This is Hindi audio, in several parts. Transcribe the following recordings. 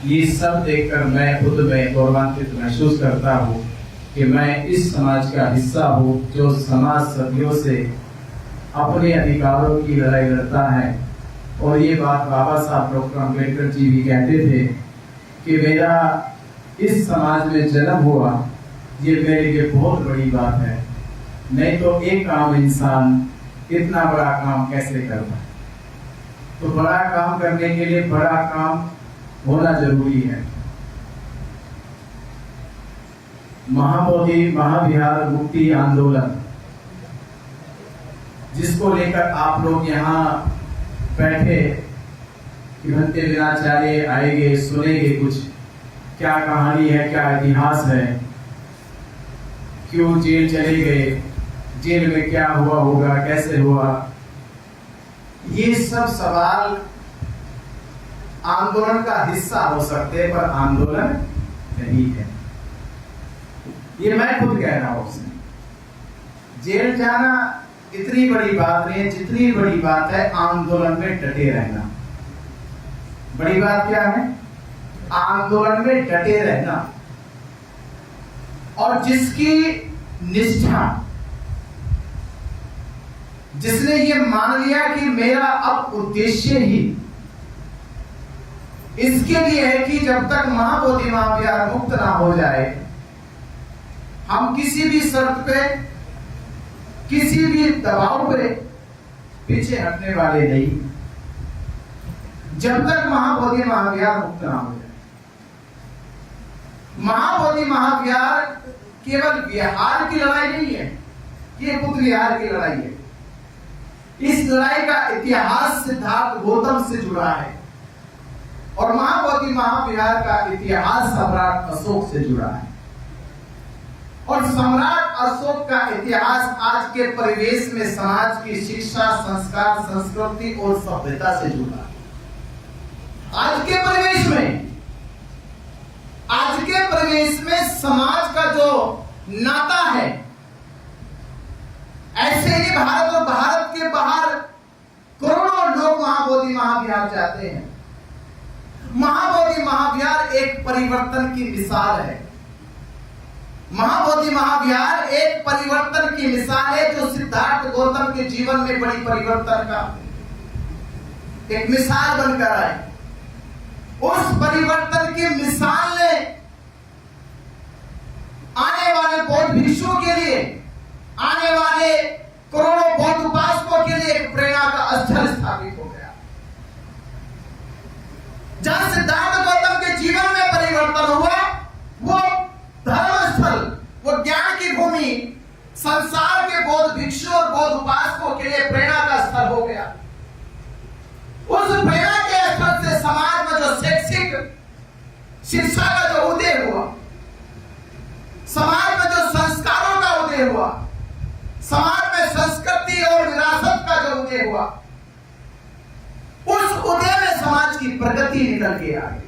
ये सब देखकर मैं खुद में गौरवान्वित महसूस करता हूँ कि मैं इस समाज का हिस्सा हूँ जो समाज सदियों से अपने अधिकारों की लड़ाई लड़ता है। और ये बात बाबा साहब डॉक्टर अम्बेडकर जी भी कहते थे कि मेरा इस समाज में जन्म हुआ, ये मेरे लिए बहुत बड़ी बात है। नहीं तो एक आम इंसान इतना बड़ा काम कैसे करता है। तो बड़ा काम करने के लिए बड़ा काम होना जरूरी है। महाबोधि महाविहार मुक्ति आंदोलन, जिसको लेकर आप लोग यहाँ बैठे कि भंते विनाचार्य आएंगे, सुनेंगे कुछ क्या कहानी है, क्या इतिहास है, क्यों जेल चले गए, जेल में क्या हुआ होगा, कैसे हुआ, ये सब सवाल आंदोलन का हिस्सा हो सकते हैं पर आंदोलन नहीं है। ये मैं खुद कह रहा हूं। जेल जाना इतनी बड़ी बात नहीं है जितनी बड़ी बात है आंदोलन में डटे रहना। बड़ी बात क्या है? आंदोलन में डटे रहना। और जिसकी निष्ठा, जिसने ये मान लिया कि मेरा अब उद्देश्य ही इसके लिए है कि जब तक महाबोधि महाविहार मुक्त ना हो जाए, हम किसी भी शर्त पे, किसी भी दबाव पे पीछे हटने वाले नहीं, जब तक महाबोधि महाविहार मुक्त ना हो जाए। महाबोधि महाविहार केवल विहार की लड़ाई नहीं है, ये बुद्ध विहार की लड़ाई है। इस लड़ाई का इतिहास सिद्धार्थ गौतम से जुड़ा है और महाबोधि महाविहार का इतिहास सम्राट अशोक से जुड़ा है। और सम्राट अशोक का इतिहास आज के परिवेश में समाज की शिक्षा, संस्कार, संस्कृति और सभ्यता से जुड़ा है। आज के परिवेश में समाज का जो नाता है, ऐसे ही भारत और भारत के बाहर करोड़ों लोग महाबोधि महाविहार जाते हैं। महाबोधि महाविहार एक परिवर्तन की मिसाल है। महाबोधि महाविहार एक परिवर्तन की मिसाल है जो सिद्धार्थ गौतम के जीवन में बड़ी परिवर्तन का एक मिसाल बनकर आए। उस परिवर्तन की मिसाल ने आने वाले बौद्ध भिक्षुओं के लिए, आने वाले करोड़ों बौद्ध उपासकों के लिए एक प्रेरणा का स्थल स्थापित हो गया। जहां सिद्धार्थ गौतम के जीवन में परिवर्तन हुआ, वो धर्म स्थल, वो ज्ञान की भूमि संसार के बौद्ध भिक्षु और बौद्ध उपासकों के लिए प्रेरणा का स्थल हो गया। उस प्रेरणा के स्थल से समाज में जो शैक्षिक शिक्षा का जो उदय हुआ, समाज में जो संस्कारों का उदय हुआ, समाज में संस्कृति और विरासत का जो उदय हुआ, उस उदय में समाज की प्रगति निकल के आ गई।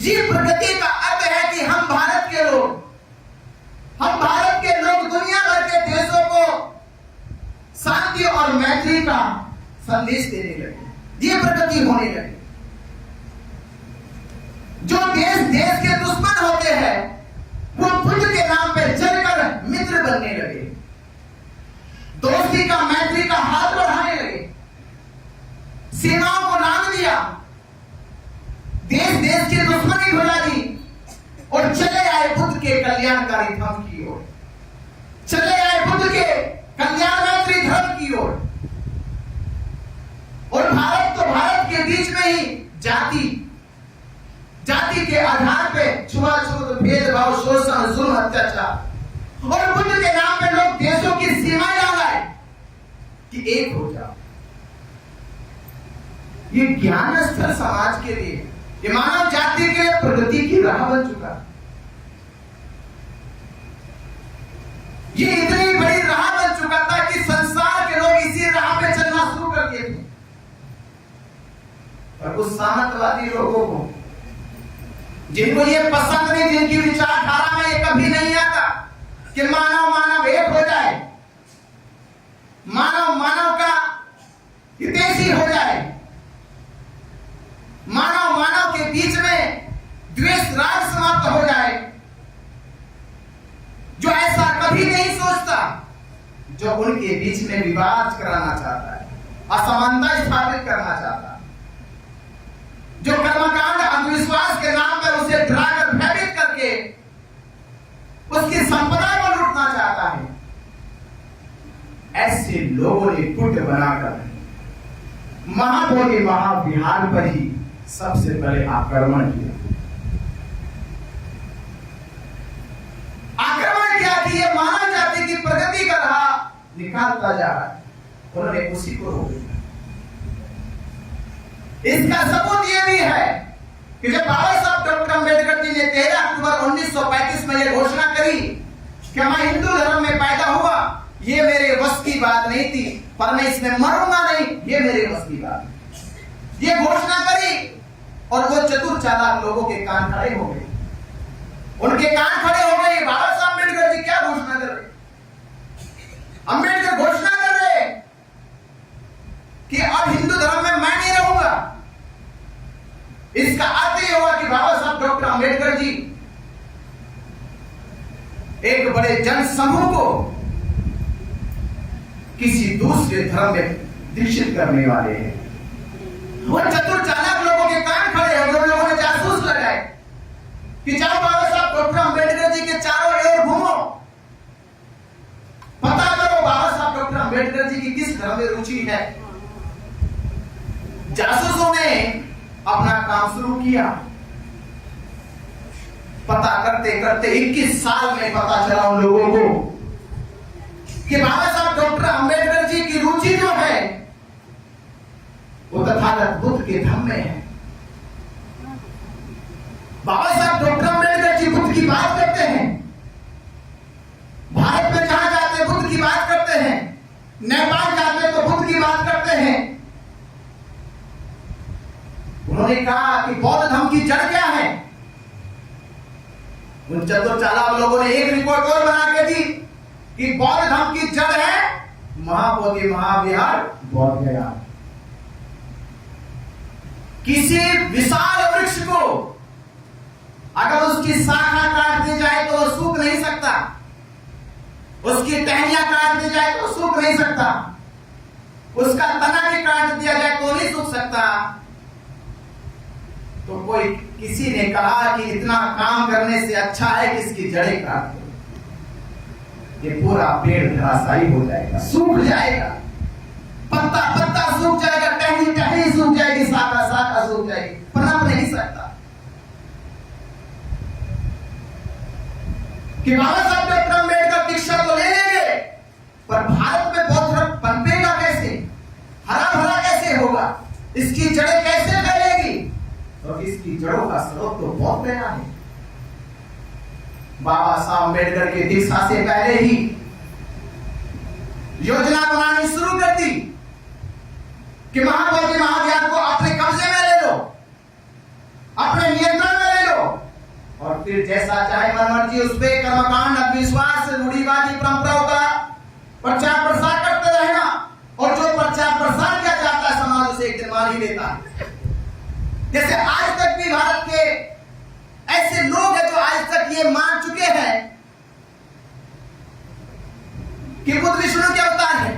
ये प्रगति का अर्थ है कि हम भारत के लोग दुनिया भर के देशों को शांति और मैत्री का संदेश देने लगे। ये प्रगति होने लगी। जो देश के दुश्मन होते हैं वो बुद्ध के नाम पे चलकर मित्र बनने लगे, दोस्ती का, मैत्री का हाथ बढ़ाने लगे, सीमाओं को लांघ दिया, देश की दुश्मनी भुला दी और चले आए बुद्ध के कल्याणकारी धर्म की ओर, चले आए बुद्ध के कल्याण मैत्री धर्म की ओर। और भारत के बीच में ही जाति के आधार पे छुआछूत, भेदभाव, शोषण, जुल्म, अत्याचार, और बुद्ध के नाम पे लोग देशों की सीमाएं लगाए कि एक हो जाओ। ये ज्ञान स्तर समाज के लिए, ये मानव जाति के प्रगति की राह बन चुका। ये इतनी बड़ी राह बन चुका था कि संसार के लोग इसी राह पे चलना शुरू कर दिए थे। और कुछ सामंतवादी लोगों को, जिनको ये पसंद नहीं, जिनकी विचारधारा में ये कभी नहीं आता कि मानव एक हो जाए, मानव का हितैषी हो जाए, बीच में द्वेष राग समाप्त हो जाए, जो ऐसा कभी नहीं सोचता, जो उनके बीच में विवाद कराना चाहता है, असमानता स्थापित करना चाहता है, जो कर्मकांड अंधविश्वास के नाम पर उसे डराकर भयभीत करके उसकी संपदा को लूटना चाहता है, ऐसे लोगों ने गुट बनाकर महाबोधि महाविहार पर ही सबसे पहले आक्रमण किया। आक्रमण किया कि ये मानव जाति की प्रगति का राह निकालता जा रहा है, उन्होंने उसी को रोक दिया। इसका सबूत यह भी है कि जब बाबा साहब डॉक्टर अंबेडकर जी ने 13 अक्टूबर 1935 में यह घोषणा करी कि मैं हिंदू धर्म में पैदा हुआ, ये मेरे बस की बात नहीं थी, पर मैं इसमें मरूंगा नहीं, ये मेरे बस की बात, ये घोषणा करी और वो चतुर चालाक लोगों के कान खड़े हो गए, उनके कान खड़े हो गए। बाबा साहब अम्बेडकर जी क्या घोषणा कर रहे? अम्बेडकर घोषणा कर रहे कि अब हिंदू धर्म में मैं नहीं रहूंगा। इसका अर्थ यह हुआ कि बाबा साहब डॉक्टर अंबेडकर जी एक बड़े जन समूह को किसी दूसरे धर्म में दीक्षित करने वाले हैं। वो चतुर चालाक लोगों के कान खड़े हैं, उन लोगों ने जासूस लगाए कि जाओ बाबा साहब डॉक्टर अंबेडकर जी के चारों ओर घूमो, पता करो बाबा साहब डॉक्टर अंबेडकर जी की किस धर्म में रुचि है। जासूसों ने अपना काम शुरू किया, पता करते करते 21 साल में पता चला उन लोगों को कि बाबा साहब डॉक्टर अंबेडकर जी की रुचि जो है वो तथागत बुद्ध के धर्म में है। बाबा साहब डॉक्टर अंबेडकर जी बुद्ध की बात करते हैं, भारत में जहां जाते बुद्ध की बात करते हैं, नेपाल जाते तो बुद्ध की बात करते हैं। उन्होंने कहा कि बौद्ध धर्म की जड़ क्या है। उन चतुर चालाक लोगों ने एक रिपोर्ट और बना के दी कि बौद्ध धर्म की जड़ है महाबोधि महाविहार बौद्ध गया। किसी विशाल वृक्ष को अगर उसकी शाखा काट दी जाए तो वो सूख नहीं सकता, उसकी टहनियां काट दी जाए तो सूख नहीं सकता, उसका तना भी काट दिया जाए तो नहीं सूख सकता। तो कोई किसी ने कहा कि इतना काम करने से अच्छा है कि इसकी जड़ें काट दो, ये पूरा पेड़ धराशायी हो जाएगा, सूख जाएगा, पत्ता पत्ता सूख जाएगा, टहनी टहनी सूख जाएगी, शाखा शाखा सूख जाएगी, पनप नहीं सकता। कि बाबा साहब डॉक्टर अंबेडकर दीक्षा तो ले लेंगे, पर भारत में बौद्ध धर्म पनपेगा कैसे, हरा भरा कैसे होगा, इसकी जड़ें कैसे फैलेगी? तो इसकी जड़ों का स्रोत तो बौद्ध गया है। बाबा साहब अंबेडकर की दीक्षा से पहले ही योजना बनानी शुरू कर दी कि महाबोधि महाविहार को अपने कब्जे में ले लो, अपने नियंत्रण में ले लो, और फिर जैसा चाहे मनमर्जी उस पे कर्मकांड अंधविश्वास रूढ़िवादी परंपराओं का प्रचार प्रसार करते रहना, और जो प्रचार प्रसार किया जाता है समाज उसे एक दिन मान ही लेता है। जैसे आज तक भी भारत के ऐसे लोग हैं जो आज तक ये मान चुके हैं कि बुद्ध विष्णु के अवतार है।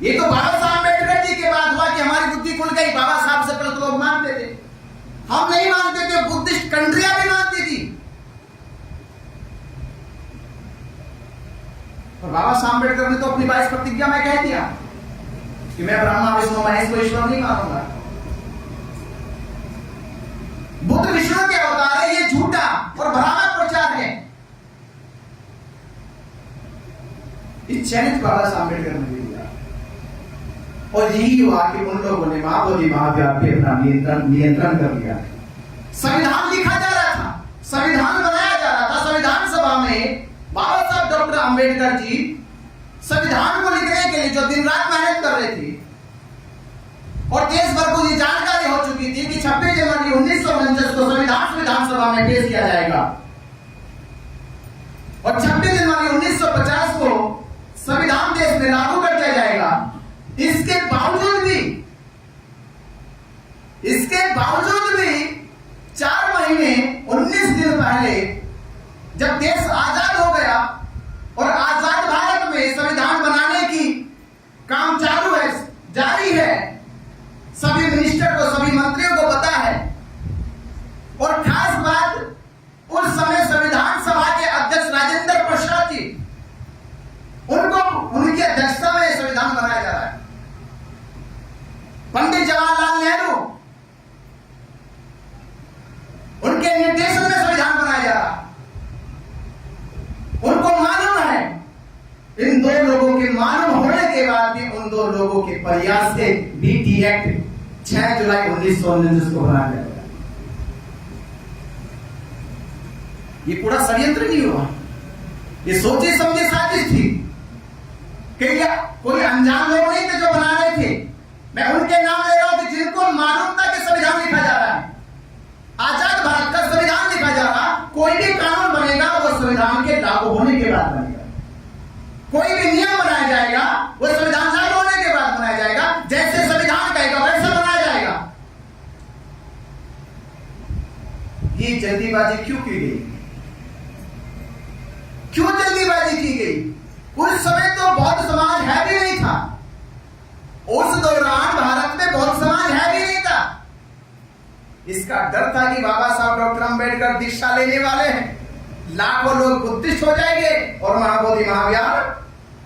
ये तो बाबा साहब अम्बेडकर जी के बाद हुआ कि हमारी बुद्धि खुल गई। बाबा साहब से पहले तो लोग मानते थे, हम नहीं मानते थे, बुद्धिस्ट कंट्रियां भी मानती थी। और बाबा साहब अम्बेडकर ने तो अपनी 22 प्रतिज्ञा में कह दिया कि मैं ब्रह्मा विष्णु महेश को ईश्वर नहीं मानूंगा। बुद्ध विष्णु के अवतार है, ये झूठा और भ्रामक प्रचार है। इस चैलेंज बाबा साहब अम्बेडकर ने दिया, और यही हुआ कि उन लोगों ने महाबोधि महाविहार पे अपना नियंत्रण कर लिया। संविधान लिखा जा रहा था, संविधान बनाया जा रहा था। संविधान सभा में बाबा साहब डॉक्टर अंबेडकर जी संविधान को लिखने के लिए जो दिन रात मेहनत कर रहे थे, और देश भर को ये जानकारी हो चुकी थी कि 26 जनवरी 1949 को संविधान सभा में पेश किया जाएगा, और 26 जनवरी 1950 को संविधान देश में लागू कर दिया जाएगा। इसके बावजूद महीने 19 दिन पहले जब देश आजाद हो गया और आजाद भारत में संविधान बनाने की काम चालू है, जारी है, सभी मिनिस्टर को, सभी मंत्रियों को पता है। और खास बात, उस समय संविधान सभा के अध्यक्ष राजेंद्र प्रसाद जी, उनकी अध्यक्षता में संविधान बनाया जा रहा है। पंडित जवाहरलाल नेहरू, उनके निर्देशन में संविधान बनाया जा रहा है। उनको मालूम है, इन दो लोगों के मालूम होने के बाद भी उन दो लोगों के प्रयास से बीटी एक्ट 6 जुलाई 1949 को बनाया गया। ये पूरा षड्यंत्र नहीं हुआ, ये सोचे समझे साजिश थी कि कोई अनजान लोग नहीं थे जो बना रहे थे। मैं उनके नाम ले रहा हूं कि जिनको मालूम था कि संविधान लिखा जा रहा है, आजाद भारत का संविधान लिखा जा रहा। कोई भी कानून बनेगा वो संविधान के लागू होने के बाद बनेगा, कोई भी नियम बनाया जाएगा वो संविधान लागू होने के बाद बनाया जाएगा। जैसे संविधान कहेगा वैसा बनाया जाएगा। ये जल्दीबाजी क्यों की गई? क्यों जल्दीबाजी की गई? उस समय तो बौद्ध समाज है भी नहीं था। उस दौरान भारत में बौद्ध समाज है भी नहीं था। इसका डर था कि बाबा साहब डॉक्टर अंबेडकर दीक्षा लेने वाले हैं, लाखों लोग बुद्धिस्ट हो जाएंगे और महाबोधि महाविहार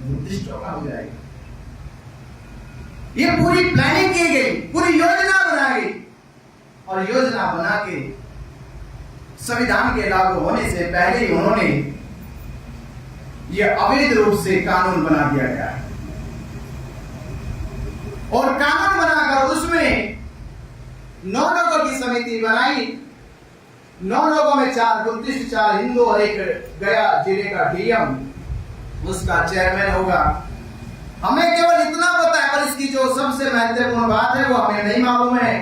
बुद्धिस्टों का हो जाएगा। ये पूरी प्लानिंग की गई, पूरी योजना बनाई गई और योजना बना के संविधान के लागू होने से पहले ही उन्होंने यह अवैध रूप से कानून बना दिया गया है। और कानून बनाकर उसमें 9 लोगों की समिति बनाई। 9 लोगों में 4 बुद्धिस्ट, 4 हिंदू और एक गया जिले का डीएम उसका चेयरमैन होगा। हमें केवल इतना पता है, पर इसकी जो सबसे महत्वपूर्ण बात है वो हमें नहीं मालूम है।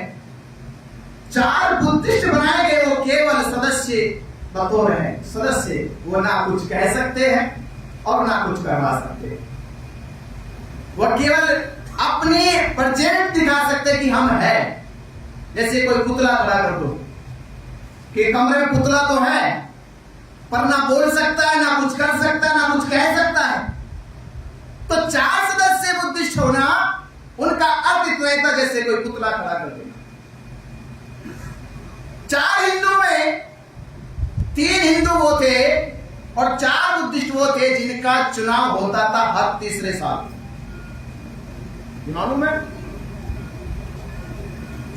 4 बुद्धिस्ट बनाए गए, वो केवल सदस्य बतौर है सदस्य, वो ना कुछ कह सकते हैं और ना कुछ करवा सकते हैं। वो केवल अपनी प्रेजेंट दिखा सकते कि हम हैं। जैसे कोई पुतला खड़ा कर दो कि कमरे में पुतला तो है, पर ना बोल सकता है, ना कुछ कर सकता है, ना कुछ कह सकता है। तो 4 सदस्य बुद्धिस्ट होना, उनका अर्थ इतना ही था जैसे कोई पुतला खड़ा कर देना। 4 हिंदू में 3 हिंदू वो थे और 4 बुद्धिस्ट वो थे जिनका चुनाव होता था हर तीसरे साल। मालूम है?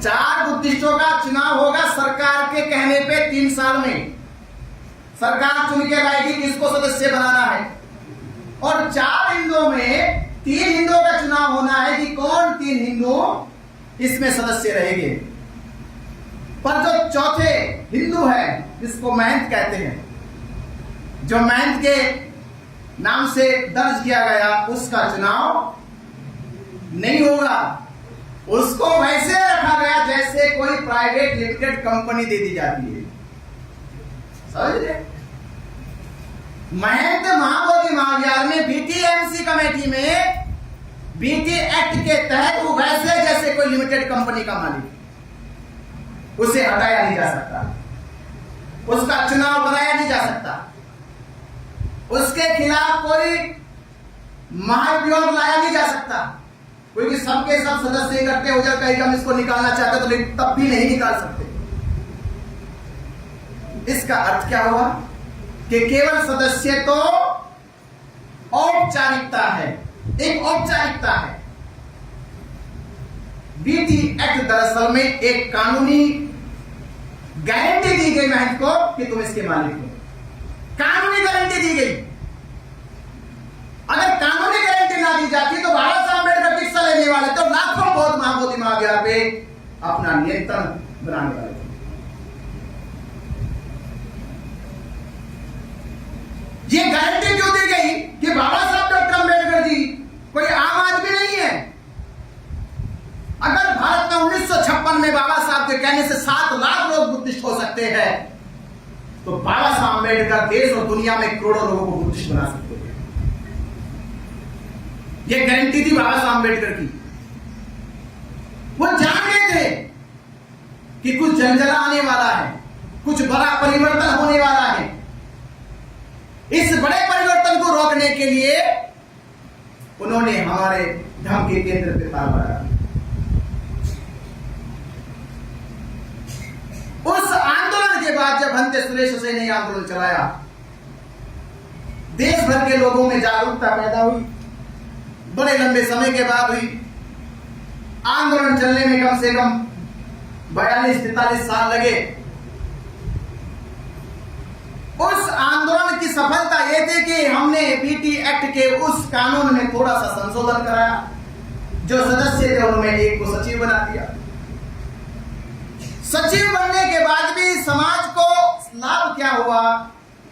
4 बुद्धिस्टों का चुनाव होगा सरकार के कहने पे 3 साल में। सरकार चुन के लाएगी किसको सदस्य बनाना है। और 4 हिंदुओं में 3 हिंदुओं का चुनाव होना है कि कौन 3 हिंदू इसमें सदस्य रहेंगे। पर जो चौथे हिंदू है, जिसको महंत कहते हैं, जो महंत के नाम से दर्ज किया गया, उसका चुनाव नहीं होगा। उसको वैसे रखा गया जैसे कोई प्राइवेट लिमिटेड कंपनी दे दी जाती है। समझ रहे? महंत महाबोधि महाविहार में बीटीएमसी कमेटी में बीटी एक्ट के तहत वो वैसे जैसे कोई लिमिटेड कंपनी का मालिक, उसे हटाया नहीं जा सकता, उसका चुनाव बनाया नहीं जा सकता, उसके खिलाफ कोई महाभियोग लाया नहीं जा सकता। क्योंकि सबके सब सदस्य इकट्ठे हो जाए, कहीं हम इसको निकालना चाहते तो तब भी नहीं निकाल सकते। इसका अर्थ क्या हुआ कि केवल सदस्य तो औपचारिकता है, एक औपचारिकता है। बीटी एक्ट दरअसल में एक कानूनी गारंटी दी गई महंत को कि तुम इसके मालिक हो। कानूनी गारंटी दी गई। अगर कानूनी गारंटी ना दी जाती तो बाबा साहब अम्बेडकर दीक्षा लेने वाले तो लाखों बौद्ध महाबोधि महाविहार पे अपना नियंत्रण बनाने वाले थे। ये गारंटी क्यों दी गई कि बाबा साहब डॉक्टर अंबेडकर जी कोई आम आदमी नहीं है। अगर भारत में 1956 में बाबा साहब के कहने से 7 लाख लोग बुद्धिस्ट हो सकते हैं, तो बाबा साहब अंबेडकर देश और दुनिया में करोड़ों लोगों को बुद्धिस्ट बना सकते हैं। यह गारंटी थी बाबा साहब अंबेडकर की। वो जान गए थे कि कुछ जंजला आने वाला है, कुछ बड़ा परिवर्तन होने वाला है। इस बड़े परिवर्तन को रोकने के लिए उन्होंने हमारे धर्म के केंद्र पे ताल लगाया। उस आंदोलन के बाद जब हंते सुरेश हुसैन ने आंदोलन चलाया, देश भर के लोगों में जागरूकता पैदा हुई। बड़े लंबे समय के बाद हुई। आंदोलन चलने में कम से कम 42-43 साल लगे। उस आंदोलन की सफलता यह थी कि हमने पीटी एक्ट के उस कानून में थोड़ा सा संशोधन कराया। जो सदस्य थे उन्होंने एक को सचिव बना दिया। सचिव बनने के बाद भी समाज को लाभ क्या हुआ?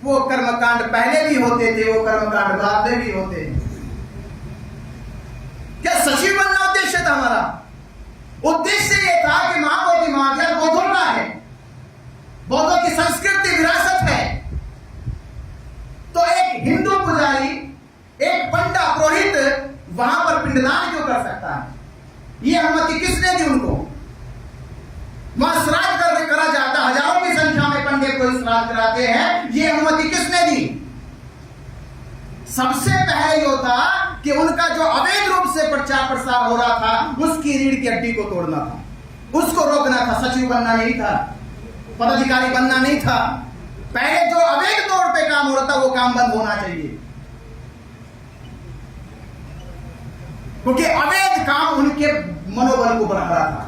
वो कर्मकांड पहले भी होते थे, वो कर्मकांड बाद में भी होते हैं। क्या सचिव बनना उद्देश्य था हमारा? उद्देश्य यह था कि महाबोधि महाविद्यालय बौद्धों का है, बौद्धों की संस्कृति विरासत है। तो एक हिंदू पुजारी, एक पंडा पुरोहित वहां पर पिंडदान क्यों कर सकता है? यह अनुमति किसने दी उनको? वहां श्राद्ध करा जाता, हजारों की संख्या में पंडे को श्राद्ध कराते हैं, यह अनुमति किसने दी? सबसे पहले ये था कि उनका जो अवैध रूप से प्रचार प्रसार हो रहा था, उसकी रीढ़ की हड्डी को तोड़ना था, उसको रोकना था। सचिव बनना नहीं था, पदाधिकारी बनना नहीं था। पहले जो अवैध तौर पे काम हो रहा था वो काम बंद होना चाहिए, क्योंकि अवैध काम उनके मनोबल को बढ़ा रहा था।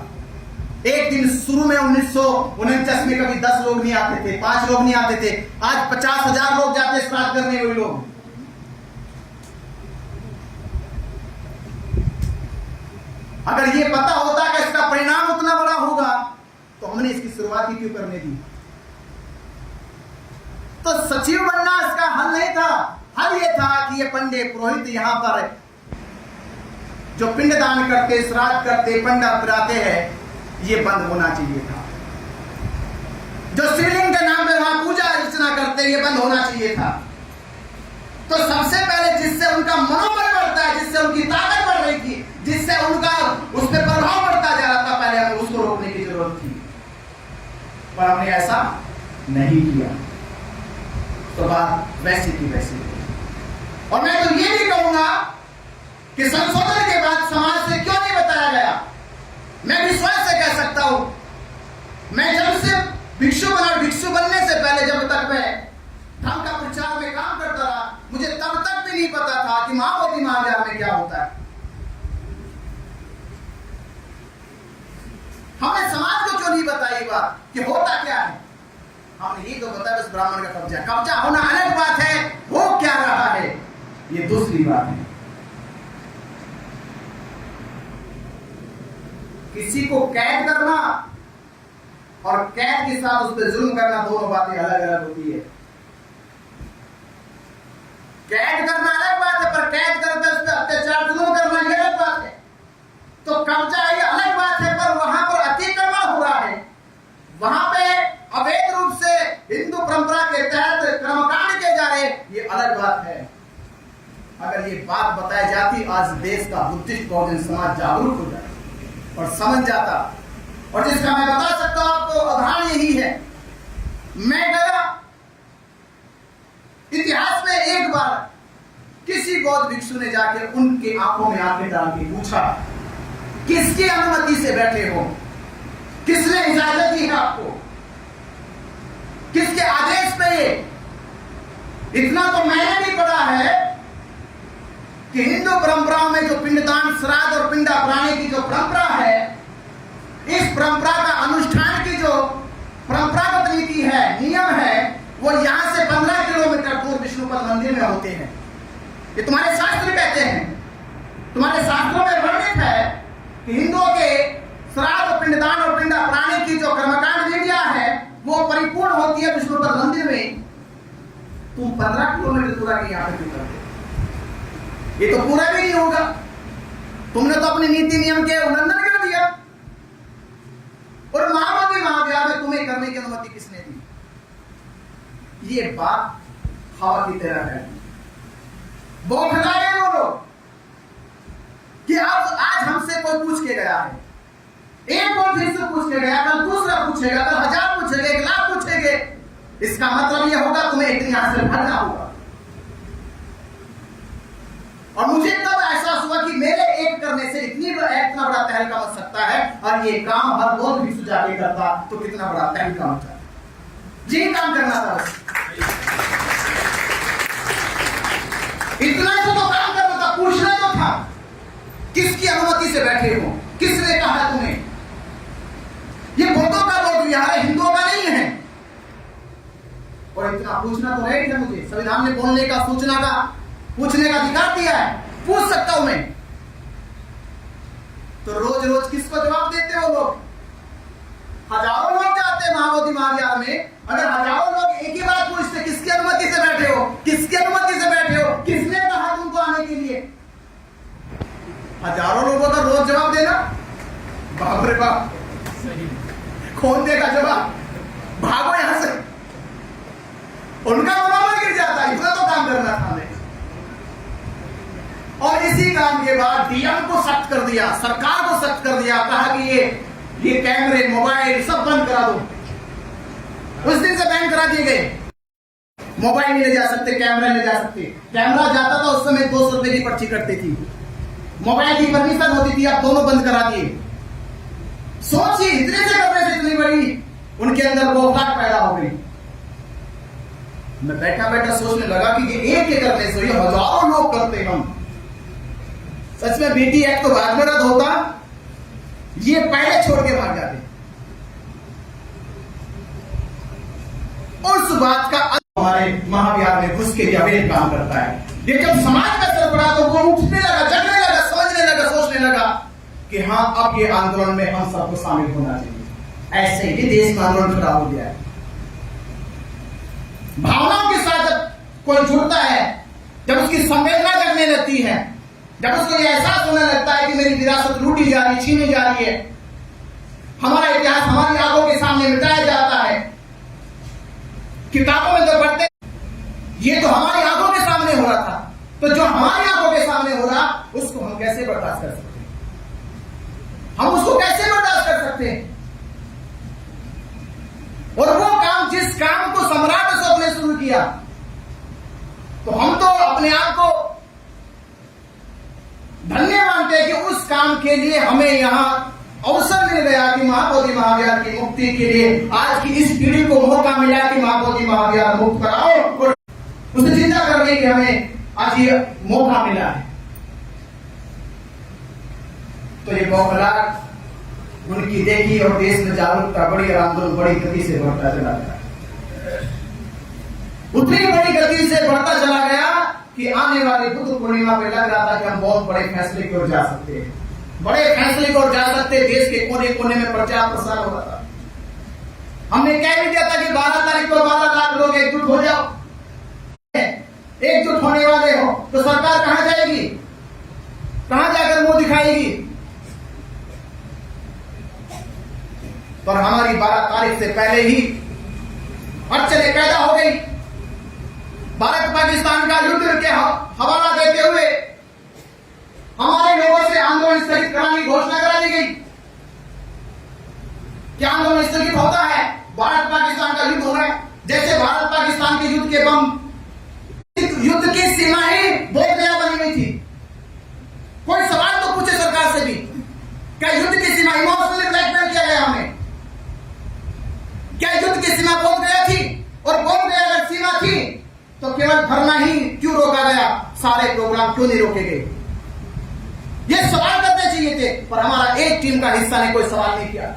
एक दिन शुरू में 1949 में कभी 10 लोग नहीं आते थे, 5 लोग नहीं आते थे। आज 50,000 लोग जाते श्राद्ध करने। वही लोग अगर ये पता होता कि इसका परिणाम उतना बड़ा होगा तो हमने इसकी शुरुआत ही क्यों करने दी? तो सचिव बनना इसका हल नहीं था। हल ये था कि ये पंडे पुरोहित यहां पर जो पिंडदान करते, श्राद्ध करते, पंडा पिराते हैं, ये बंद होना चाहिए था। जो शिवलिंग के नाम पे वहां पूजा अर्चना करते, ये बंद होना चाहिए था। तो सबसे पहले जिससे उनका मनोबल बढ़ता है, जिससे उनकी ताकत बढ़ रही थी, जिससे उनका उस पर प्रभाव बढ़ता जा रहा था, पहले हमें उसको रोकने की जरूरत थी, पर हमने ऐसा नहीं किया। तो बात वैसी की वैसी। और मैं तो ये भी कहूंगा कि संशोधन के बाद समाज से क्यों नहीं बताया गया? मैं विश्वास से कह सकता हूं, मैं जब से भिक्षु बना, भिक्षु बनने से पहले जब तक मैं धर्म का प्रचार में काम करता रहा, मुझे तब तक भी नहीं पता था कि महाबोधि महाविद्यालय में क्या होता है। हमें समाज को क्यों नहीं बताई बात कि होता क्या है? हमने ये तो बताया बस ब्राह्मण का कब्जा। कब्जा होना अलग बात है, हो क्या रहा है ये दूसरी बात है। किसी को कैद करना और कैद के साथ उस पर जुल्म करना, दोनों बातें अलग अलग होती है। कैद करना अलग बात है, पर कैद करके उस पर अत्याचार जुल्म करना ये अलग बात है। तो कब्जा ये अलग बात है, पर वहां पर अतिक्रमण हो रहा है, वहां पे अवैध रूप से हिंदू परंपरा के तहत कर्मकांड किए जा रहे, ये अलग बात है। अगर ये बात बताई जाती, आज देश का बुद्धिस्ट बहुजन समाज जागरूक हो जाए और समझ जाता। और जिसका मैं बता सकता हूं आपको उदाहरण यही है। मैं गया इतिहास में, एक बार किसी बौद्ध भिक्षु ने जाकर उनके आंखों में आंखें डाल के पूछा, किसकी अनुमति से बैठे हो? किसने इजाजत दी है आपको? किसके आदेश पे? इतना तो मैंने भी पढ़ा है कि हिंदू परंपराओं में जो पिंडदान, श्राद्ध और पिंडा प्राणी की जो परंपरा है, इस परंपरा का अनुष्ठान की जो परंपरागत नीति है, नियम है, वो यहां से 15 किलोमीटर दूर विष्णुपद मंदिर में होते हैं। ये तुम्हारे शास्त्र कहते हैं, तुम्हारे शास्त्रों में वर्णित है कि हिंदुओं के श्राद्ध, पिंडदान और पिंडा प्राणी की जो कर्मकांड विधियां है, वो परिपूर्ण होती है विष्णुपद मंदिर में। तुम 15 किलोमीटर दूर आके यहां पे क्यों करते? ये तो पूरा भी नहीं होगा। तुमने तो अपने नीति नियम के उल्लंघन कर दिया। और महाबोधि महाविद्यालय में तुम्हें करने की अनुमति किसने दी? ये बात हवा की तरह है। बौखलाए वो लोग कि अब आज हमसे कोई पूछ के गया है, एक और फिर से पूछ के गया, कल दूसरा पूछेगा, कल 1000 पूछेगा, 1 लाख पूछेगा, करेंगे, इसका मतलब यह होगा तुम्हें इतनी हासिल भरना होगा। और मुझे तब एहसास हुआ कि मेरे एक करने से इतना बड़ा तहलका मच सकता है, और ये काम हर रोज भी सुझा के करता तो कितना बड़ा तहलका मचा। जी काम करना था, इतना ही तो काम करना था। पूछना तो था किसकी अनुमति से बैठे हो, किसने कहा तुम्हें? ये बुद्धों का बौद्ध विहार है, हिंदुओं का नहीं है। और इतना पूछना तो है मुझे, संविधान ने बोलने का, सूचना का, पूछने का अधिकार दिया है, पूछ सकता हूं मैं। तो रोज रोज किसको जवाब देते हो लोग? हजारों लोग जाते हैं महाबोधि महाविहार में, अगर हजारों लोग एक ही बात पूछते, किसकी अनुमति से बैठे हो, किसकी अनुमति से बैठे हो, किसने कहा तुमको आने के लिए? हजारों लोगों का रोज जवाब देना, बाप रे बाप, कौन देगा जवाब? भागो यहां से, उनका मनोबल गिर जाता है। इतना तो काम करना था हमें। और इसी काम के बाद डीएम को सख्त कर दिया, सरकार को सख्त कर दिया, कहा कि ये कैमरे, मोबाइल सब बंद करा दो। उस दिन से बैन करा दिए गए, मोबाइल नहीं ले जा सकते, कैमरा नहीं ले जा सकते। कैमरा जाता था उस समय 200 रुपए की पर्ची कटती थी, मोबाइल की परमिशन होती थी, अब दोनों बंद करा दिए। सोचिए, इतने से करने से इतनी बड़ी उनके अंदर बौखलाहट पैदा हो गई। मैं बैठा बैठा सोचने लगा कि ये एक करने से ये हजारों लोग करते हम। सच में बीटी एक्ट तो बाद में रद्द होता, ये पहले छोड़ के भाग जाते। उस बात का हमारे महाविहार में घुस के अवैध काम करता है। ये जब समाज का असर पड़ा तो वो उठने लगा, जगने लगा, समझने लगा, सोचने लगा कि हाँ, अब ये आंदोलन में हम सबको शामिल होना चाहिए। ऐसे ही देश में आंदोलन खड़ा हो गया है। भावनाओं के साथ जब कोई जुड़ता है, जब उसकी संवेदना जगने लगती है, जब उसको यह एहसास होने लगता है कि मेरी विरासत लूटी जा रही, छीनी जा रही है, हमारा इतिहास हमारी आंखों के सामने मिटाया जाता है। किताबों में तो पढ़ते, ये तो हमारी आंखों के सामने हो रहा था, तो जो हमारी आंखों के सामने हो रहा, उसको हम कैसे बर्दाश्त कर सकते हैं? हम उसको कैसे बर्दाश्त कर सकते हैं? और वो काम, जिस काम को सम्राट अशोक ने शुरू किया, तो हम तो अपने आप को धन्य मानते हैं कि उस काम के लिए हमें यहां अवसर मिल गया कि महाबोधि महाविहार की मुक्ति के लिए आज की इस पीढ़ी को मौका मिला कि महाबोधि महाविहार मुक्त कराओ, और उसे चिंता करने की हमें आज ये मौका मिला है। तो ये बौखलाहट उनकी देखी और देश में जागरूकता बड़ी, आंदोलन बड़ी गति से बढ़ता चला गया। उतनी बड़ी गति से बढ़ता चला गया कि आने वाली बुद्ध पूर्णिमा पे लग रहा था कि हम बहुत बड़े फैसले की ओर जा सकते हैं, बड़े फैसले की ओर जा सकते हैं। देश के कोने कोने में प्रचार प्रसार हो रहा था। हमने कह भी दिया था कि 12 तारीख को 12 लाख लोग एकजुट हो जाओ। एकजुट होने वाले हो तो सरकार कहां जाएगी, कहां जाकर मुंह दिखाएगी? पर हमारी 12 तारीख से पहले ही अड़चनें पैदा हो गई। भारत पाकिस्तान का युद्ध के हवाला देते हुए हमारे लोगों से आंदोलन स्थगित कराने की घोषणा करा दी गई। क्या आंदोलन स्थगित होता है? भारत पाकिस्तान का युद्ध हो रहा है। जैसे भारत पाकिस्तान के युद्ध के बम, युद्ध की सीमा ही बहुत नया बनी हुई थी। कोई सवाल तो पूछे सरकार से भी, क्या युद्ध की सीमा इमोशनली ब्लैकमेल किया गया हमें? क्या युद्ध की सीमा पहुंच गया थी? और पहुंच गया अगर सीमा थी तो केवल भरना ही क्यों रोका गया? सारे प्रोग्राम क्यों नहीं रोके गए? ये सवाल करने चाहिए थे, पर हमारा एक टीम का हिस्सा ने कोई सवाल नहीं किया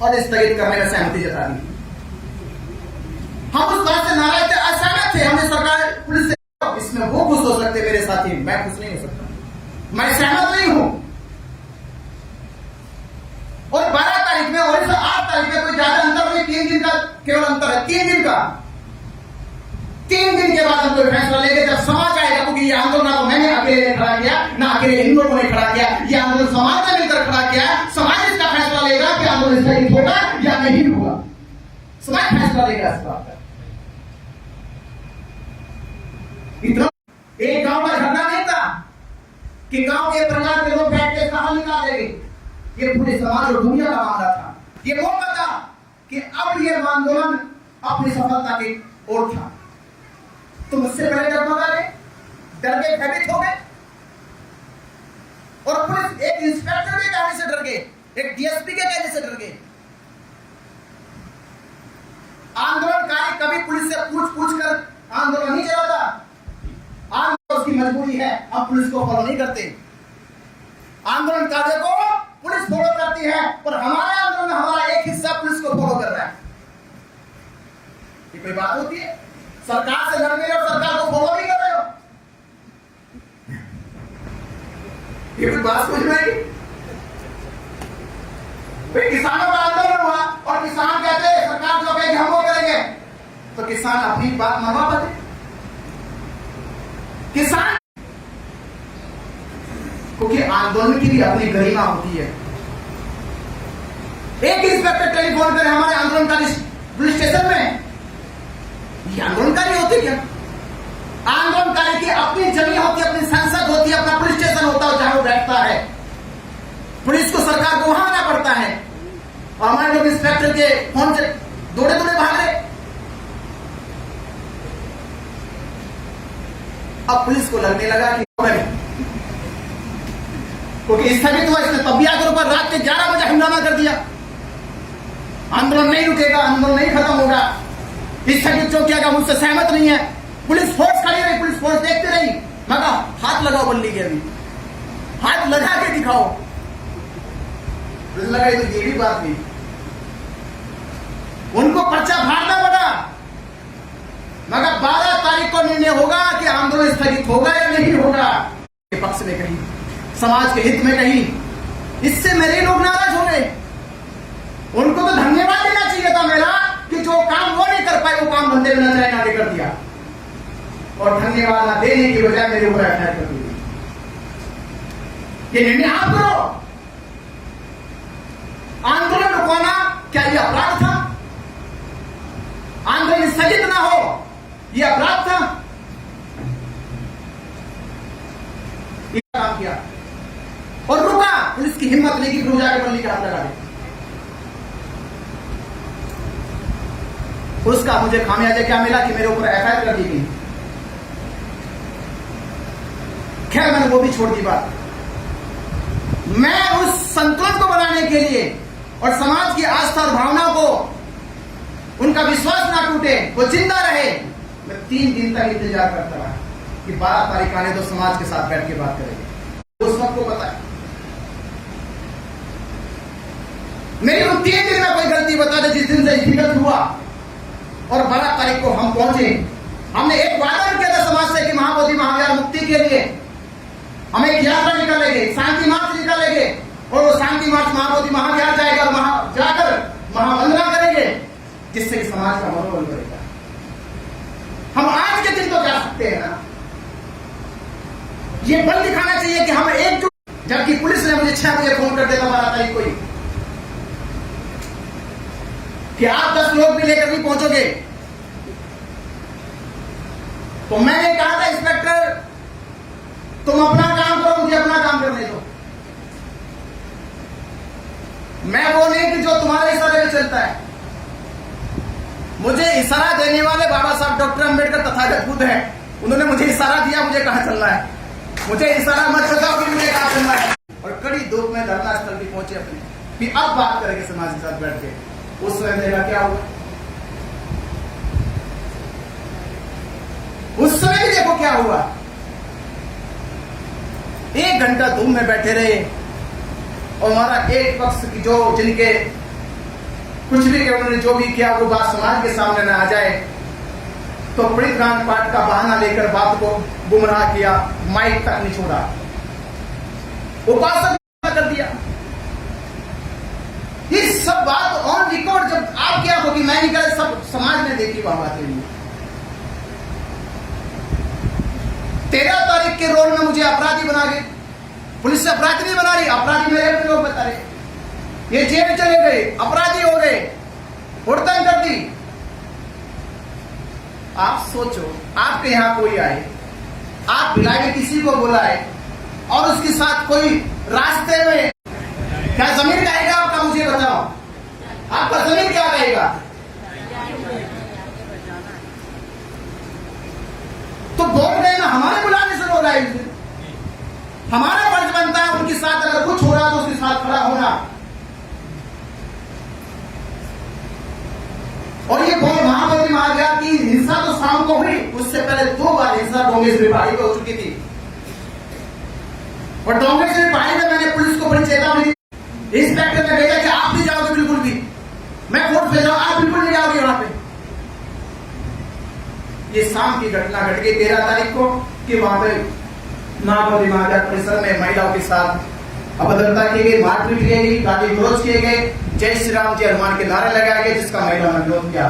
और स्थगित करने में सहमति जता दी। हम उस बात से नाराज थे, असहमत थे। हमने सरकार, पुलिस से, इसमें वो खुश हो सकते मेरे साथी, मैं खुश नहीं हो सकता, मैं सहमत नहीं हूं। और 12 तारीख में और 8 तारीख में कोई ज्यादा अंतर नहीं, 3 दिन का केवल अंतर है, 3 दिन का। 3 दिन के बाद हम कोई फैसला लेंगे जब समाज आएगा, क्योंकि ये आंदोलन ना तो मैंने अकेले खड़ा किया, ना अकेले इन लोगों ने खड़ा किया, ये आंदोलन समाज ने मिलकर खड़ा किया। समाज इसका फैसला लेगा कि आंदोलन स्थगित होगा या नहीं होगा। समाज फैसला लेगा इस बात का। इतना एक गांव का झगड़ा नहीं था कि गांव के परिवार के लोग बैठ के कहां निकाल देंगे। ये पूरे समाज और दुनिया का मामला था। ये मौका था कि अब ये आंदोलन अपनी सफलता की ओर था। तो मुझसे पहले डगमगा गए, डर गए, भयभीत हो गए। और पुलिस, एक इंस्पेक्टर के कहने से डर गए, एक डीएसपी के कहने से डर गए। आंदोलनकारी कभी पुलिस से पूछ कर आंदोलन नहीं चलाता। आंदोलन उसकी मजबूरी है, हम पुलिस को फॉलो नहीं करते। आंदोलनकारियों को पुलिस फॉलो करती है, पर हमारे आंदोलन में हमारा एक हिस्सा पुलिस को फॉलो कर रहा है। ये कोई बात होती है? सरकार से लड़ रहे हो, सरकार को फॉलो नहीं कर रहे हो, ये कोई बात समझ में आई? किसानों का आंदोलन हुआ और किसान कहते हैं सरकार जो कहेगी हम वो करेंगे, तो किसान अपनी बात मनवा पाते? किसान, क्योंकि आंदोलन की भी अपनी गरिमा होती है। एक इंस्पेक्टर टेलीफोन करे हमारे आंदोलनकारी पुलिस स्टेशन में, ये आंदोलनकारी होती क्या? आंदोलनकारी की अपनी जमीन होती है, अपनी संसद होती है, अपना पुलिस स्टेशन होता है जहां वो बैठता है। पुलिस को, सरकार को वहां आना पड़ता है। और हमारे लोग इंस्पेक्टर के फोन से दौड़े दौड़े भाग रहे। अब पुलिस को लगने लगा कि क्योंकि स्थगित हुआ, इसने तब भी आकर ऊपर रात के 11 बजे हंगामा कर दिया। आंदोलन नहीं रुकेगा, आंदोलन नहीं खत्म होगा, स्थगित जो किया गया मुझसे सहमत नहीं है। पुलिस फोर्स खड़ी रही, पुलिस फोर्स देखते रही। मगर हाथ लगाओ बल्ली के, अभी हाथ लगा के दिखाओ। लगा तो ये भी बात नहीं, उनको पर्चा फाड़ना पड़ा। मगर 12 तारीख को निर्णय होगा कि आंदोलन स्थगित होगा या नहीं होगा। के पक्ष में कहीं, समाज के हित में कहीं, इससे मेरे लोग नाराज हो गए। उनको तो धन्यवाद देना चाहिए था मेरा कि जो काम वो नहीं कर पाए वो काम बंदे में नजर आने कर दिया, और धन्यवाद ना देने की बजाय मेरे ऊपर एफआईआर कर दी। ये निर्णय आप करो। आंदोलन रुकवाना क्या ये अपराध था? आंदोलन स्थगित ना हो ये अपराध था? ये काम किया और रुका। पुलिस की हिम्मत नहीं कि जाकर बल्ली का हाथ लगा दे। उसका मुझे खामियाजा क्या मिला कि मेरे ऊपर एफआईआर कर दी गई। खैर मैंने वो भी छोड़ दी बात। मैं उस संतुलन को बनाने के लिए और समाज की आस्था और भावना को, उनका विश्वास ना टूटे, वो जिंदा रहे, मैं 3 दिन तक इंतजार करता रहा कि 12 तारीख आने तो समाज के साथ बैठ के बात करेंगे। उस वक्त को पता है मेरी उन 3 दिन में कोई गलती बता दे जिस दिन से विगत हुआ और 12 तारीख को हम पहुंचे। हमने एक वादा किया था समाज से कि महाबोधि महाविहार मुक्ति के लिए हम एक यात्रा निकालेंगे, शांति मार्च निकालेंगे, और वो शांति मार्च महाबोधि महाविहार जाएगा, वहां जाकर महावंदना करेंगे, जिससे कि समाज का मनोबल बढ़ेगा। हम आज के दिन तो जा सकते हैं ना, ये बल दिखाना चाहिए कि हम एकजुट। जबकि पुलिस ने मुझे 6 बजे फोन कर दिया था 12 तारीख को ही कि आप 10 लोग भी लेकर नहीं पहुंचोगे। तो मैंने कहा था इंस्पेक्टर तुम अपना काम करो, मुझे अपना काम करने दो। मैं वो नहीं कि जो तुम्हारे इशारे में चलता है। मुझे इशारा देने वाले बाबा साहब डॉक्टर अंबेडकर तथागत बुद्ध है। उन्होंने मुझे इशारा दिया मुझे कहां चलना है। मुझे इशारा मत बताओ कि मुझे कहां चलना है। और कड़ी धूप में धरना स्थल भी पहुंचे अपने कि अब बात करेंगे समाज के साथ बैठ के। उस समय मेरा क्या हुआ, उस समय भी देखो क्या हुआ। 1 घंटा धूप में बैठे रहे और हमारा एक पक्ष की जो जिनके कुछ भी उन्होंने जो भी किया वो बात समाज के सामने न आ जाए, तो परित्राण पाठ का बहाना लेकर बात को गुमराह किया, माइक तक नहीं छोड़ा, उपासक कर दिया। ये सब बात ऑन रिकॉर्ड जब आप क्या होगी मैं नहीं कर, सब समाज ने देखी वह बातें। 13 तारीख के रोल में मुझे अपराधी बना गए। पुलिस से अपराधी नहीं बना रही, अपराधी मेरे लोग बता रहे। ये जेल चले गए, अपराधी हो गए, हुड़दंग कर दी। आप सोचो आपके यहां कोई आए, आप बुलाए किसी को बुलाए और उसके साथ कोई रास्ते में क्या जमीन कहेगा आपका, मुझे बताओ आपका जमीन क्या कहेगा? हमारा फर्ज बनता है उनके साथ अगर कुछ हो रहा तो उसके साथ खड़ा होना। और ये बहुत महामंत्री महाराज की हिंसा तो शाम को हुई, उससे पहले 2 बार हिंसा डोंगेश्वरी पहाड़ी पे हो चुकी थी। और डोंगेश्वरी पहाड़ी में मैंने पुलिस को बड़ी चेतावनी दी, इंस्पेक्टर ने भेजा कि आप नहीं जाओगे बिल्कुल भी, मैं कोर्ट भेज रहा हूं, आप बिल्कुल नहीं जाओगे वहां पे। ये शाम की घटना घट गई 13 तारीख को कि वहां पे महामंत्री महाराज परिसर में महिलाओं के साथ अभद्रता की गई, मारपीट की गई, गाली गलौज किए गए, जय श्री राम जय हनुमान के नारे लगाए गए, जिसका महिला ने विरोध किया।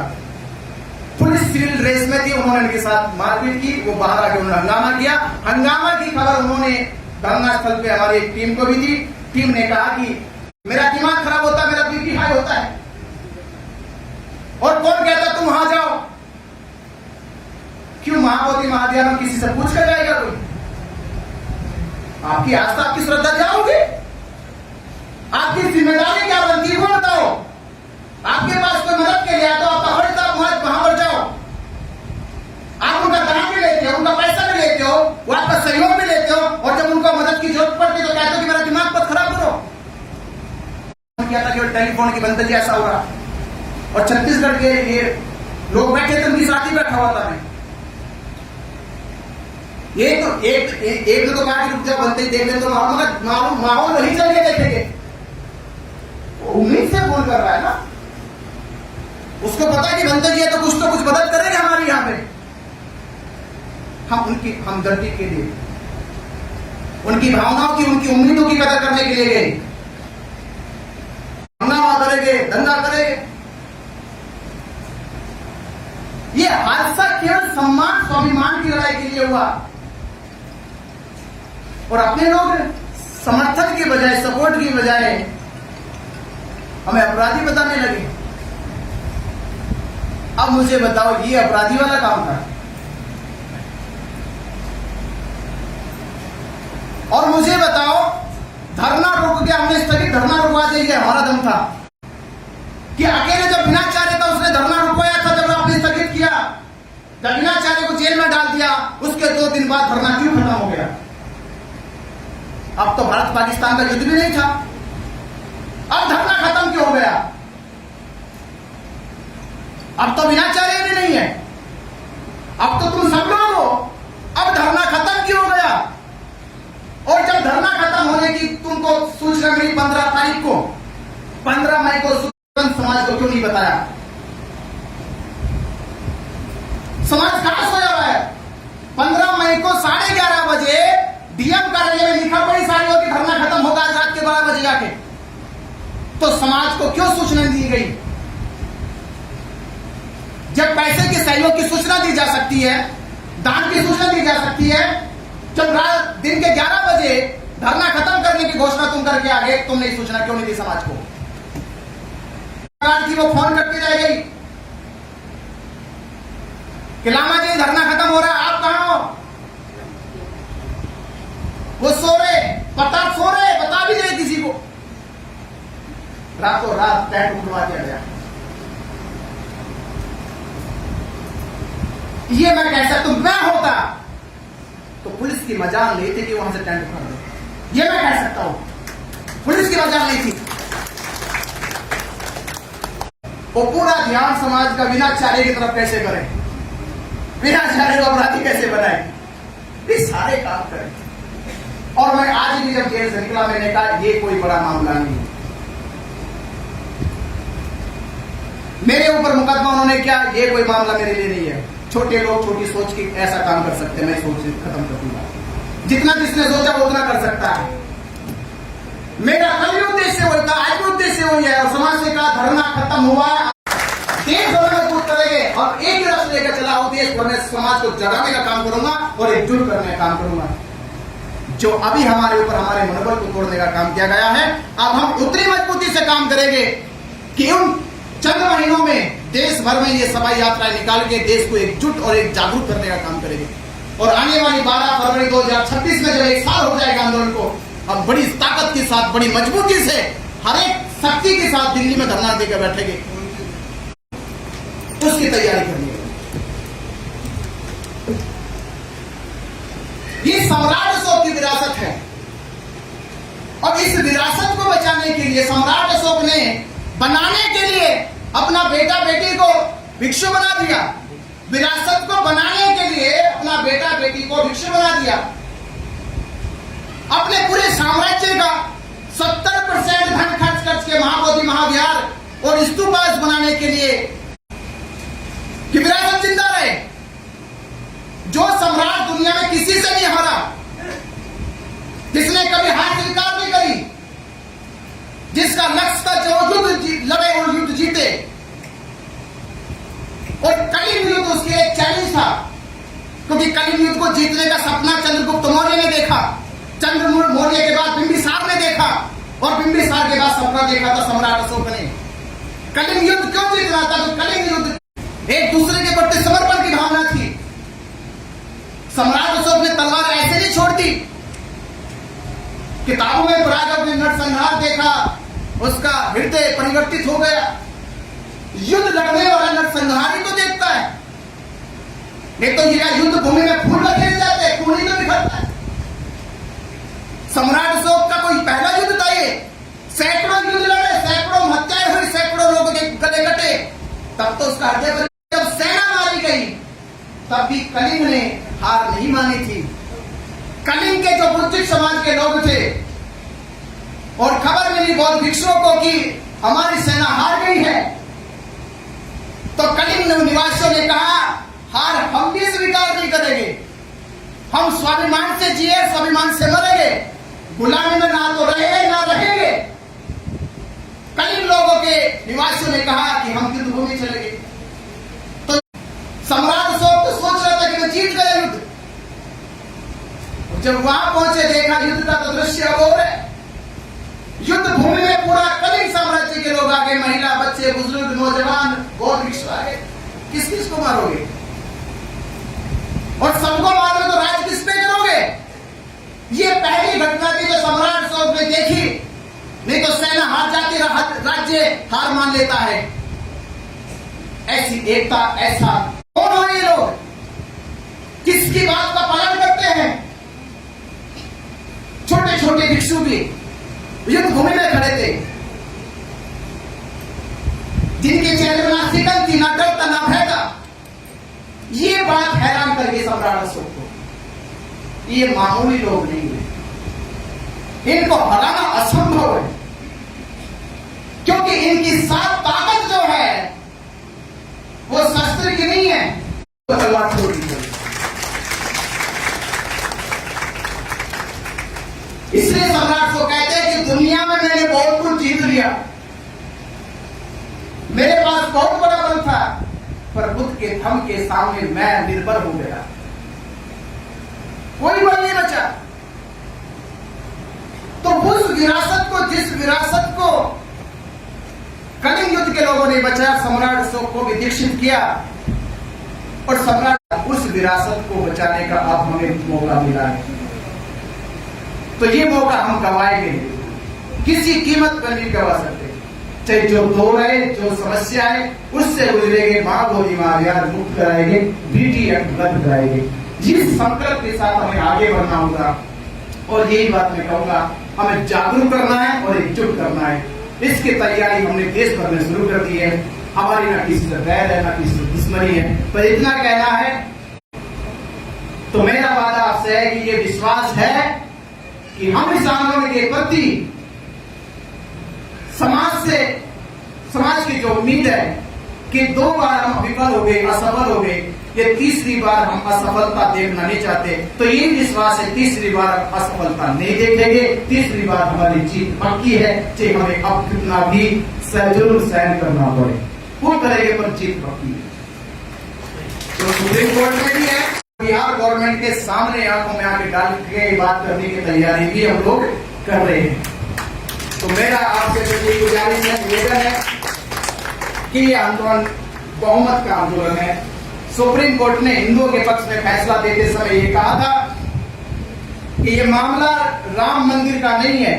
पुलिस सिविल ड्रेस में थी, उन्होंने उनके साथ मारपीट की, वो बाहर आके उन्होंने हंगामा किया। हंगामा की खबर उन्होंने धरना स्थल पे हमारी एक टीम को भी दी। टीम ने कहा कि मेरा दिमाग खराब होता है, मेरा बीपी हाई होता है, और कौन कहता तुम वहां जाओ? क्यों महामंत्री महाध्यान किसी से पूछ कर जाएगा कोई? आपकी आस्था आपकी श्रद्धा जाओगे? आपकी जिम्मेदारी क्या बनती है वो बताओ। आपके पास कोई मदद के लिए तो आप वहां पर जाओ। आप उनका दान भी लेते हो, उनका पैसा भी लेते हो, वो आपका सहयोग भी लेते हो, और जब उनको मदद की जरूरत पड़ती है तो कहते हो कि मेरा दिमाग मत खराब करो। क्या था केवल टेलीफोन की बंदगी ऐसा हो रहा, और छत्तीसगढ़ के ये लोग बैठे थे, उनकी साथी बैठा हुआ था। ये तो एक ने तो कहा कि रुक जा बनते ही देख ले, तो माहौल वही चल के देखेंगे। उम्मीद से फोन कर रहा है ना, उसको पता है कि बनते जी है तो कुछ मदद करेंगे हमारी यहाँ पे। हम उनकी हमदर्दी के लिए, उनकी भावनाओं की, उनकी उम्मीदों की कदर करने के लिए गए। हंगामा करेंगे, दंगा करेंगे। ये हादसा केवल सम्मान स्वाभिमान की लड़ाई के लिए हुआ, और अपने लोग समर्थन की बजाय, सपोर्ट की बजाय हमें अपराधी बताने लगे। अब मुझे बताओ, ये अपराधी वाला काम था? और मुझे बताओ, धरना रुक गया, हमने स्थगित धरना रुकवा दिया, हमारा दम था कि अकेले जब बिनाचार्य था उसने धरना रुकवाया था, जब आपने स्थगित किया, जब बिनाचार्य को जेल में डाल दिया, उसके 2 दिन बाद धरना क्यों खत्म हो गया? अब तो भारत पाकिस्तान का युद्ध भी नहीं था, अब धरना खत्म क्यों हो गया? अब तो बिनाचार्य भी नहीं है, अब तो तुम सब लोग हो, अब धरना खत्म क्यों हो गया? और जब धरना खत्म होने की तुमको सूचना मिली 15 तारीख को, 15 मई को समाज को क्यों नहीं बताया? समाज कहां सोया हुआ है? 15 मई को 11:30 बजे डीएम कार्यालय में लिखा पड़ी सारी होगी, धरना खत्म होगा आज रात के 12 बजे जाके। तो समाज को क्यों सूचना दी गई? जब पैसे के सहयोग की सूचना दी जा सकती है, दान की सूचना दी जा सकती है, जब रात दिन के 11 बजे धरना खत्म करने की घोषणा तुम करके आ गए, तुमने सूचना क्यों नहीं दी समाज को? थी वो फोन करके रह गई कि लामा जी धरना खत्म हो रहा है, आप कहां हो? वो सो रहे, प्रताप सो रहे, बता भी नहीं किसी को। रातों रात टेंट उठवा दिया गया। ये मैं कह सकता हूं, मैं होता तो पुलिस की मजाल नहीं थी कि वहां से टेंट उठा दे। ये मैं कह सकता हूं, पुलिस की मजाल नहीं थी। वो पूरा ध्यान समाज का बिनाचार्य की तरफ कैसे करें, बिनाचार्य को अपराधी कैसे बनाए, ये सारे काम करें। और मैं आज भी जब जेल से निकला, मैंने कहा ये कोई बड़ा मामला नहीं है। मेरे ऊपर मुकदमा उन्होंने क्या, ये कोई मामला मेरे लिए नहीं है। छोटे लोग छोटी सोच के ऐसा काम कर सकते हैं, मैं सोच खत्म कर दूंगा। जितना जिसने सोचा वो उतना कर सकता है। मेरा कल भी उद्देश्य वही था, आज भी उद्देश्य वही है। और समाज से कहा धरना खत्म हुआ, देश भर में कूद करेंगे और एक ही रस लेकर चला हूं, देश भर में समाज को जगाने का काम करूंगा और एकजुट करने का काम करूंगा। जो अभी हमारे ऊपर हमारे मनोबल को तोड़ने का काम किया गया है, अब हम उतनी मजबूती से काम करेंगे कि उन चंद महीनों में देश भर में ये सभा यात्राएं निकाल के देश को एकजुट और एक जागरूक करने का काम करेंगे। और आने वाली 12 फरवरी 2026 में जब 1 साल हो जाएगा आंदोलन को, अब बड़ी ताकत के साथ, बड़ी मजबूती से, हर एक शक्ति के साथ दिल्ली में धरना देकर बैठेंगे, उसकी तैयारी करनी है। ये सम्राट अशोक की विरासत है। बनाने के लिए अपना बेटा बेटी को भिक्षु बना दिया, विरासत को बनाने के लिए अपना बेटा बेटी को भिक्षु बना दिया, अपने पूरे साम्राज्य का 70% धन खर्च करके महाबोधि महाविहार और स्तूपास बनाने के लिए कि विरासत जिंदा रहे। जो सम्राट दुनिया में किसी से नहीं हारा, जिसने कभी हार स्वीकार नहीं करी, जिसका लक्ष्य था जो युद्ध लड़े और युद्ध जीते, और कलिंग युद्ध उसके एक चैलेंज था, क्योंकि कलिंग युद्ध को जीतने का सपना चंद्रगुप्त मौर्य ने देखा, चंद्रगुप्त मौर्य के बाद बिंबिसार ने देखा, और बिंबिसार के बाद सपना देखा था सम्राट अशोक ने। कलिंग युद्ध क्यों जीतना था? तो कलिंग युद्ध एक दूसरे के प्रति समर्पण की भावना थी। सम्राट अशोक ने तलवार ऐसे नहीं छोड़ दी। किताबों में राजा ने नरसंहार देखा, उसका हृदय परिवर्तित हो गया। युद्ध लड़ने वाला नरसंहार ही तो देखता है, नहीं तो ये युद्ध भूमि में फूल लगे जाते हैं, खून ही तो बिखरता है। सम्राट अशोक का कोई पहला युद्ध था ये, सैकड़ों युद्ध लड़े, सैकड़ों हत्याएं हुई, सैकड़ों लोगों के गले कटे, तब तो उसका हृदय जब सेना मारी गई तब भी कलिंग ने हार नहीं मानी थी। कलिंग के जो बुद्धिस्ट समाज के लोग थे और खबर मिली बौद्ध भिक्षुओं को कि हमारी सेना हार गई है, तो कलिंग निवासियों ने कहा हार हम भी स्वीकार नहीं करेंगे, हम स्वाभिमान से जिए, स्वाभिमान से मरेंगे, गुलामी में ना तो रहे ना रहेंगे। कलिंग लोगों के निवासियों ने कहा कि हम युद्ध भूमि चलेंगे। तो सम्राट अशोक तो सोच रहा था कि मैं जीत गया युद्ध, जब वहां पहुंचे देखा युद्ध का तो दृश्य और है। युद्ध भूमि में पूरा कलिंग साम्राज्य के लोग आ गए, महिला, बच्चे, बुजुर्ग, नौजवान, बौद्ध भिक्षु आ गए। किस किस को मारोगे? और सबको मारोगे तो राज किस पे करोगे? ये पहली घटना थी जो सम्राट अशोक ने देखी, नहीं तो सेना हार जाती, राज्य हार मान लेता है। ऐसी एकता, ऐसा कौन हो ये लोग? किसकी बात का पालन करते हैं? छोटे छोटे भिक्षु भी युद्ध भूमि में खड़े थे, जिनके चेहरे में ना सिकन थी, ना डर था, ना भय था। ये बात हैरान कर गई सम्राट अशोक को। ये मामूली लोग नहीं है, इनको हराना असंभव है, क्योंकि इनकी सात ताकत जो है वो शस्त्र की नहीं है, तो तलवार छोड़ दी। इसलिए सम्राट को कहते हैं कि दुनिया में मैंने बहुत कुछ जीत लिया, मेरे पास बहुत बड़ा बल था, पर बुद्ध के थम के सामने मैं निर्भर हो गया, कोई बल नहीं बचा। तो उस विरासत को, जिस विरासत को कलिंग युद्ध के लोगों ने बचाया, सम्राट अशोक को भी दीक्षित किया, और सम्राट उस विरासत को बचाने का अब हमें मौका मिला है। तो ये मौका हम गंवाएंगे, किसी कीमत पर नहीं गंवा सकते। चाहे जो दौर है, जो समस्या है, उससे गुजरेंगे, महाबोधि महाविहार मुक्त कराएंगे, बीटी एक्ट रद्द कराएंगे। जिस संकल्प के साथ हमें आगे बढ़ना होगा, और यही बात मैं कहूंगा, हमें जागरूक करना है और एकजुट करना है। इसकी तैयारी हमने देश भर में शुरू कर दी है। हमारी ना किसी से बैर है, ना किसी से दुश्मनी है, पर इतना कहना है, तो मेरा वादा आपसे है कि ये विश्वास है कि हम इस आंदोलन के प्रति समाज की जो उम्मीद है कि 2 बार हम विफल हो गए, असफल हो गए, ये तीसरी बार हम असफलता देखना नहीं चाहते। तो ये विश्वास है, तीसरी बार असफलता नहीं देखेंगे, तीसरी बार हमारी जीत पक्की है, चाहे हमें अब कितना भी जुल्म सहन करना पड़े, वो करेंगे, पर जीत पक्की है। तो सुप्रीम कोर्ट में भी है, बिहार गवर्नमेंट के सामने आंखों में आके डाल के बात करने की तैयारी भी हम लोग कर रहे हैं। तो मेरा आपसे प्रति गुजारिश है, निवेदन है कि ये आंदोलन बहुमत का आंदोलन है। सुप्रीम कोर्ट ने हिंदुओं के पक्ष में फैसला देते समय ये कहा था कि ये मामला राम मंदिर का नहीं है,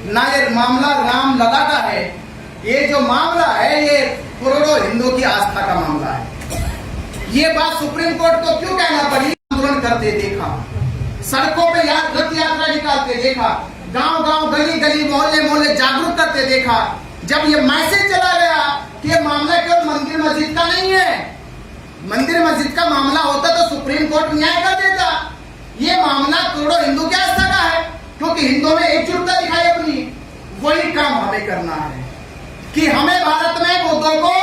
ना ये मामला रामलला का है, ये जो मामला है ये करोड़ों हिंदुओं की आस्था का मामला है। ये बात सुप्रीम कोर्ट को क्यों कहना पड़ी? आंदोलन करते देखा, सड़कों पे रथ यात्रा निकालते देखा, गांव गांव, गली गली, मोहल्ले मोहल्ले जागरूक करते देखा, जब ये मैसेज चला गया कि ये मामला केवल मंदिर मस्जिद का नहीं है, मंदिर मस्जिद का मामला होता तो सुप्रीम कोर्ट न्याय कर देता, ये मामला करोड़ों हिंदू की आस्था का है, क्योंकि हिंदुओं ने एकजुटता दिखाई अपनी। वही काम हमें करना है कि हमें भारत में बौद्धों को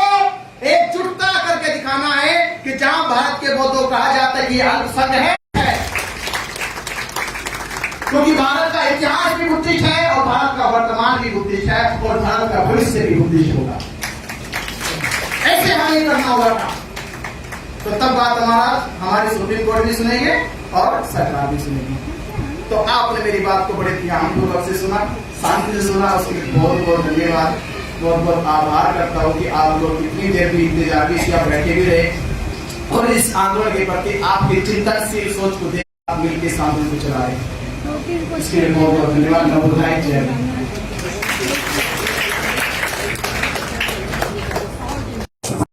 एकजुटता करके दिखाना है कि जहां भारत के बौद्धों कहा जाता है कि अल्पसंख्यक है, क्योंकि भारत का इतिहास भी बुद्धिस्ट है और भारत का वर्तमान भी बुद्धिस्ट है और भारत का भविष्य भी बुद्धिस्ट होगा। ऐसे हमें करना होगा ना, तो तब बात हमारी सुप्रीम कोर्ट भी सुनेंगे और सरकार भी सुनेगी। तो आपने मेरी बात को बड़े ध्यानपूर्वक से सुना, शांति से सुना, उसके लिए बहुत बहुत धन्यवाद, बहुत बहुत आभार करता हूँ कि आप लोग इतनी देर भी इंतजार से आप बैठे भी रहे और इस आंदोलन के प्रति आपकी चिंतनशील सोच को देख आप मिलकर इस आंदोलन को चला रहे। इसके लिए बहुत बहुत धन्यवाद।